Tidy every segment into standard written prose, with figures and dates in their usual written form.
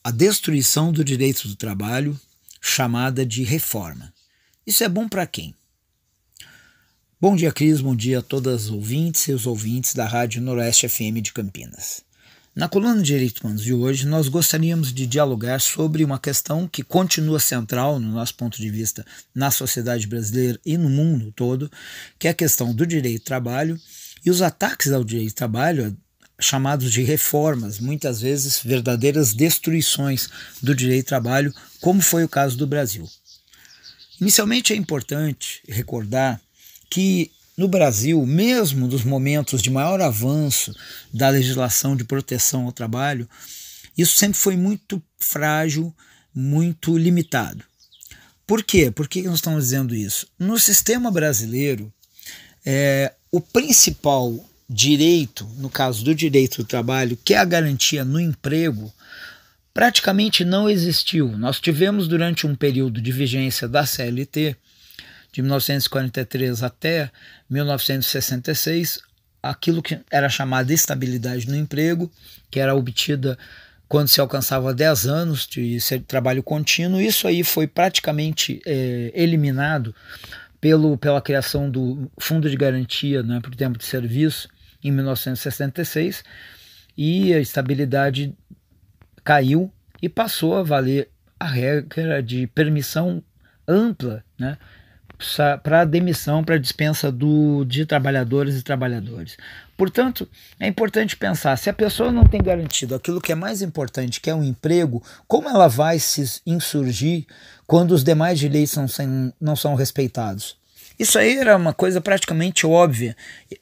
a destruição do direito do trabalho, chamada de reforma. Isso é bom para quem? Bom dia, Cris, bom dia a todas as ouvintes e os ouvintes da Rádio Noroeste FM de Campinas. Na coluna de Direitos Humanos de hoje, nós gostaríamos de dialogar sobre uma questão que continua central, no nosso ponto de vista, na sociedade brasileira e no mundo todo, que é a questão do direito do trabalho e os ataques ao direito do trabalho, chamados de reformas, muitas vezes verdadeiras destruições do direito do trabalho, como foi o caso do Brasil. Inicialmente é importante recordar que no Brasil, mesmo nos momentos de maior avanço da legislação de proteção ao trabalho, isso sempre foi muito frágil, muito limitado. Por quê? Por que nós estamos dizendo isso? No sistema brasileiro, o principal direito, no caso do direito do trabalho, que é a garantia no emprego, praticamente não existiu. Nós tivemos durante um período de vigência da CLT, de 1943 até 1966, aquilo que era chamado de estabilidade no emprego, que era obtida quando se alcançava 10 anos de trabalho contínuo. Isso aí foi praticamente eliminado pela criação do Fundo de Garantia, né, por tempo de serviço, em 1966, e a estabilidade caiu e passou a valer a regra de permissão ampla, né, para demissão, para dispensa de trabalhadoras e trabalhadores. Portanto, é importante pensar, se a pessoa não tem garantido aquilo que é mais importante, que é um emprego, como ela vai se insurgir quando os demais direitos não são respeitados? Isso aí era uma coisa praticamente óbvia,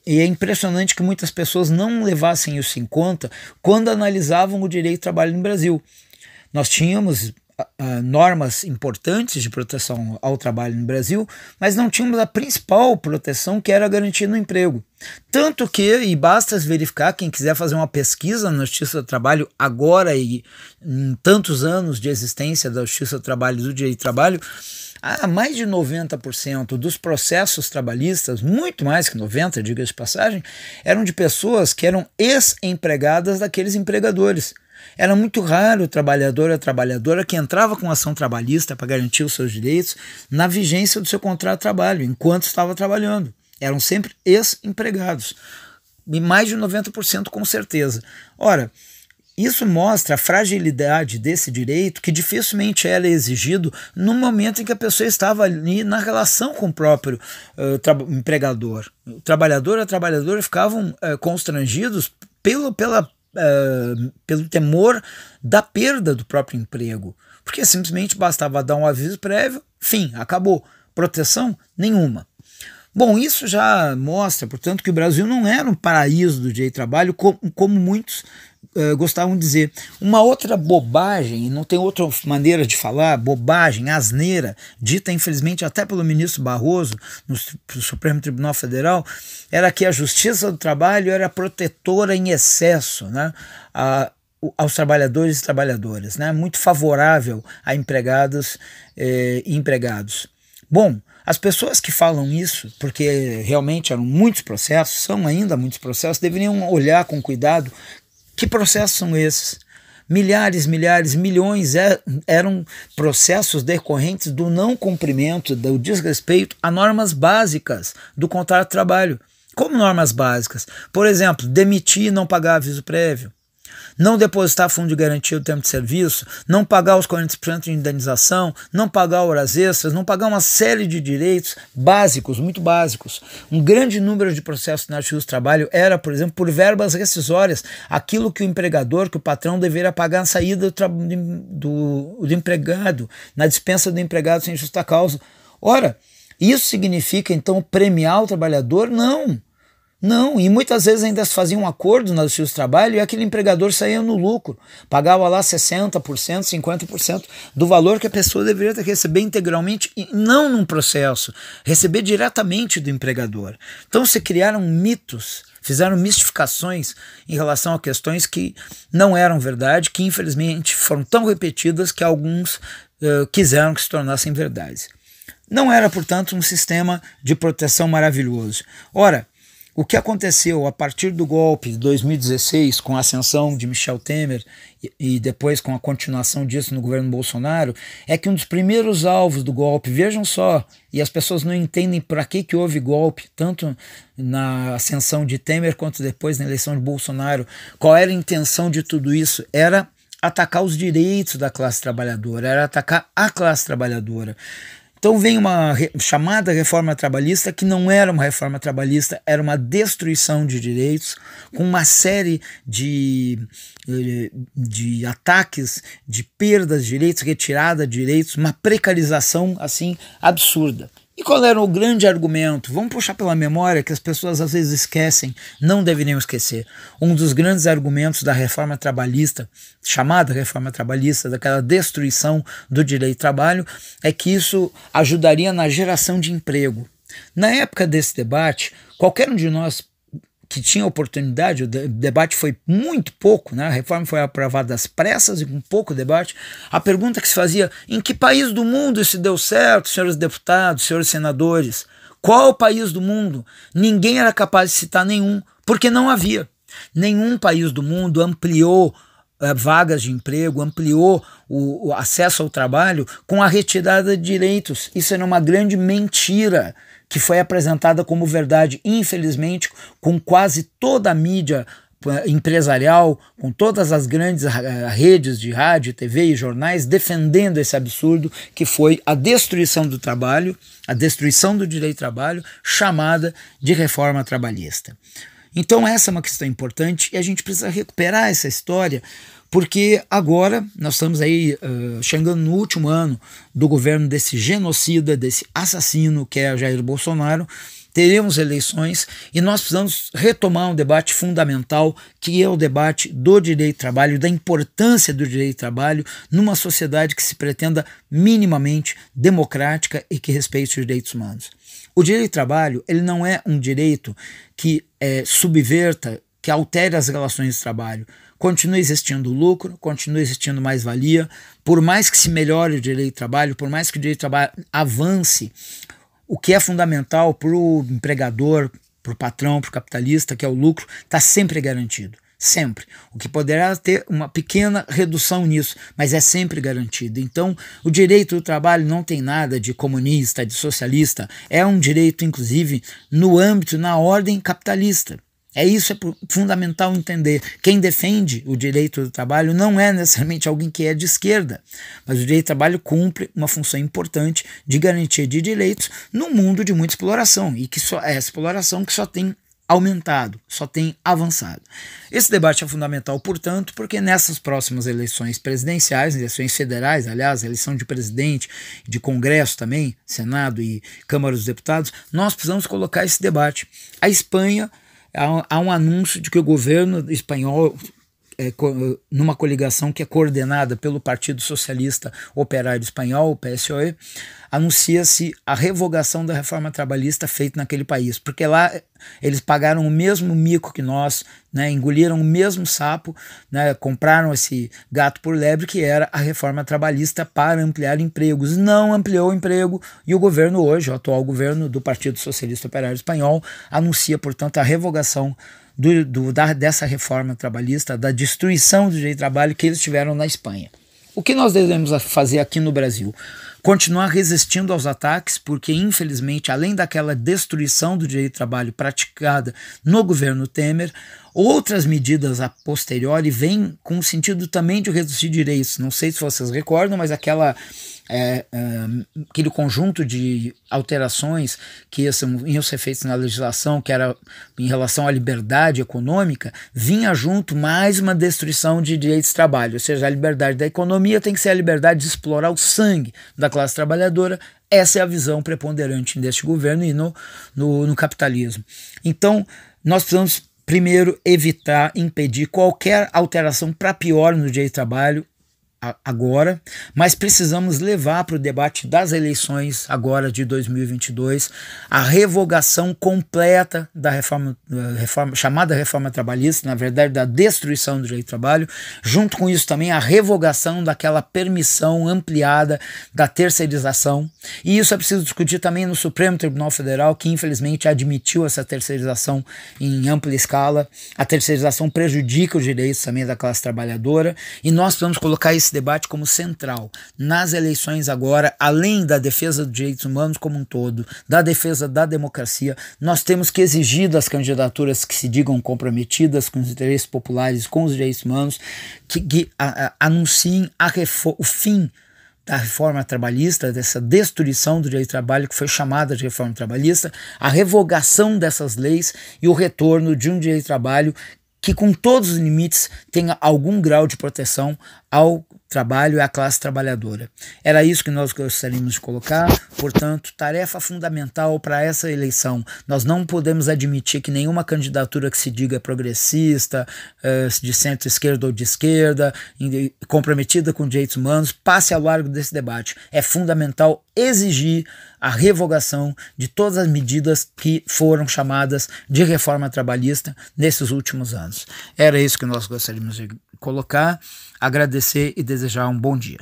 e é impressionante que muitas pessoas não levassem isso em conta quando analisavam o direito do trabalho no Brasil. Nós tínhamos normas importantes de proteção ao trabalho no Brasil, mas não tínhamos a principal proteção, que era a garantia no emprego. Tanto que, e basta verificar, quem quiser fazer uma pesquisa na Justiça do Trabalho agora e em tantos anos de existência da Justiça do Trabalho e do direito do trabalho, mais de 90% dos processos trabalhistas, muito mais que 90%, diga de passagem, eram de pessoas que eram ex-empregadas daqueles empregadores. Era muito raro o trabalhador ou a trabalhadora que entrava com ação trabalhista para garantir os seus direitos na vigência do seu contrato de trabalho, enquanto estava trabalhando. Eram sempre ex-empregados, e mais de 90% com certeza. Ora, isso mostra a fragilidade desse direito, que dificilmente era exigido no momento em que a pessoa estava ali na relação com o próprio empregador. O trabalhador e a trabalhadora ficavam constrangidos pelo temor da perda do próprio emprego, porque simplesmente bastava dar um aviso prévio, fim, acabou, proteção nenhuma. Bom, isso já mostra, portanto, que o Brasil não era um paraíso do direito do trabalho, como muitos gostavam de dizer. Uma outra bobagem, e não tem outra maneira de falar, bobagem, asneira, dita infelizmente até pelo ministro Barroso no Supremo Tribunal Federal, era que a Justiça do Trabalho era protetora em excesso, né, aos trabalhadores e trabalhadoras, né, muito favorável a empregadas e empregados. Bom, as pessoas que falam isso, porque realmente eram muitos processos, são ainda muitos processos, deveriam olhar com cuidado que processos são esses. Milhares, milhões eram processos decorrentes do não cumprimento, do desrespeito a normas básicas do contrato de trabalho. Como normas básicas? Por exemplo, demitir e não pagar aviso prévio, não depositar fundo de garantia do tempo de serviço, não pagar os 40% de indenização, não pagar horas extras, não pagar uma série de direitos básicos, muito básicos. Um grande número de processos na Justiça do Trabalho era, por exemplo, por verbas rescisórias, aquilo que o empregador, que o patrão deveria pagar na saída do empregado, na dispensa do empregado sem justa causa. Ora, isso significa então premiar o trabalhador? Não, e muitas vezes ainda se fazia um acordo na Justiça do Trabalho e aquele empregador saía no lucro, pagava lá 60%, 50% do valor que a pessoa deveria ter que receber integralmente, e não num processo, receber diretamente do empregador. Então se criaram mitos, fizeram mistificações em relação a questões que não eram verdade, que infelizmente foram tão repetidas que alguns quiseram que se tornassem verdades. Não era, portanto, um sistema de proteção maravilhoso. Ora, o que aconteceu a partir do golpe de 2016, com a ascensão de Michel Temer e depois com a continuação disso no governo Bolsonaro, é que um dos primeiros alvos do golpe, vejam só, e as pessoas não entendem para que houve golpe, tanto na ascensão de Temer quanto depois na eleição de Bolsonaro, qual era a intenção de tudo isso? Era atacar os direitos da classe trabalhadora, era atacar a classe trabalhadora. Então vem uma chamada reforma trabalhista que não era uma reforma trabalhista, era uma destruição de direitos, com uma série de ataques, de perdas de direitos, retirada de direitos, uma precarização assim absurda. E qual era o grande argumento? Vamos puxar pela memória que as pessoas às vezes esquecem, não deveriam esquecer. Um dos grandes argumentos da reforma trabalhista, chamada reforma trabalhista, daquela destruição do direito do trabalho, é que isso ajudaria na geração de emprego. Na época desse debate, qualquer um de nós que tinha oportunidade, o debate foi muito pouco, né? A reforma foi aprovada às pressas e com pouco debate. A pergunta que se fazia: em que país do mundo isso deu certo, senhores deputados, senhores senadores? Qual país do mundo? Ninguém era capaz de citar nenhum, porque não havia. Nenhum país do mundo ampliou vagas de emprego, ampliou o acesso ao trabalho com a retirada de direitos. Isso era uma grande mentira que foi apresentada como verdade, infelizmente, com quase toda a mídia empresarial, com todas as grandes redes de rádio, TV e jornais defendendo esse absurdo que foi a destruição do trabalho, a destruição do direito do trabalho, chamada de reforma trabalhista. Então essa é uma questão importante e a gente precisa recuperar essa história, porque agora nós estamos aí chegando no último ano do governo desse genocida, desse assassino que é Jair Bolsonaro. Teremos eleições e nós precisamos retomar um debate fundamental, que é o debate do direito do trabalho, da importância do direito do trabalho numa sociedade que se pretenda minimamente democrática e que respeite os direitos humanos. O direito do trabalho, ele não é um direito que subverta, que altere as relações de trabalho. Continua existindo lucro, continua existindo mais-valia, por mais que se melhore o direito do trabalho, por mais que o direito do trabalho avance, o que é fundamental para o empregador, para o patrão, para o capitalista, que é o lucro, está sempre garantido. Sempre. O que poderá ter uma pequena redução nisso, mas é sempre garantido. Então, o direito do trabalho não tem nada de comunista, de socialista, é um direito, inclusive, no âmbito, na ordem capitalista. Isso é fundamental entender. Quem defende o direito do trabalho não é necessariamente alguém que é de esquerda, mas o direito do trabalho cumpre uma função importante de garantia de direitos num mundo de muita exploração, e que é essa exploração que só tem aumentado, só tem avançado. Esse debate é fundamental, portanto, porque nessas próximas eleições presidenciais, eleições federais, aliás, eleição de presidente, de Congresso também, Senado e Câmara dos Deputados, nós precisamos colocar esse debate. A Espanha, há um anúncio de que o governo espanhol, numa coligação que é coordenada pelo Partido Socialista Operário Espanhol, o PSOE, anuncia-se a revogação da reforma trabalhista feita naquele país, porque lá eles pagaram o mesmo mico que nós, né, engoliram o mesmo sapo, né, compraram esse gato por lebre, que era a reforma trabalhista para ampliar empregos. Não ampliou o emprego e o governo hoje, o atual governo do Partido Socialista Operário Espanhol, anuncia, portanto, a revogação dessa reforma trabalhista, da destruição do direito do trabalho que eles tiveram na Espanha. O que nós devemos fazer aqui no Brasil? Continuar resistindo aos ataques, porque infelizmente, além daquela destruição do direito do trabalho praticada no governo Temer, outras medidas a posteriori vêm com o sentido também de reduzir direitos. Não sei se vocês recordam, mas aquele conjunto de alterações que iam ser feitas na legislação, que era em relação à liberdade econômica, vinha junto mais uma destruição de direitos de trabalho, ou seja, a liberdade da economia tem que ser a liberdade de explorar o sangue da classe trabalhadora. Essa é a visão preponderante deste governo e no capitalismo. Então, nós precisamos primeiro evitar, impedir qualquer alteração para pior no direito do trabalho, agora, mas precisamos levar para o debate das eleições agora de 2022 a revogação completa da chamada reforma trabalhista, na verdade da destruição do direito do trabalho, junto com isso também a revogação daquela permissão ampliada da terceirização, e isso é preciso discutir também no Supremo Tribunal Federal, que infelizmente admitiu essa terceirização em ampla escala. A terceirização prejudica os direitos também da classe trabalhadora, e nós precisamos colocar esse debate como central nas eleições agora, além da defesa dos direitos humanos como um todo, da defesa da democracia. Nós temos que exigir das candidaturas que se digam comprometidas com os interesses populares, com os direitos humanos, que anunciem o fim da reforma trabalhista, dessa destruição do direito do trabalho que foi chamada de reforma trabalhista, a revogação dessas leis e o retorno de um direito do trabalho que, com todos os limites, tenha algum grau de proteção ao trabalho e à classe trabalhadora. Era isso que nós gostaríamos de colocar, portanto, tarefa fundamental para essa eleição. Nós não podemos admitir que nenhuma candidatura que se diga progressista, de centro-esquerda ou de esquerda, comprometida com direitos humanos, passe ao largo desse debate. É fundamental exigir a revogação de todas as medidas que foram chamadas de reforma trabalhista nesses últimos anos. Era isso que nós gostaríamos de colocar, agradecer e desejar um bom dia.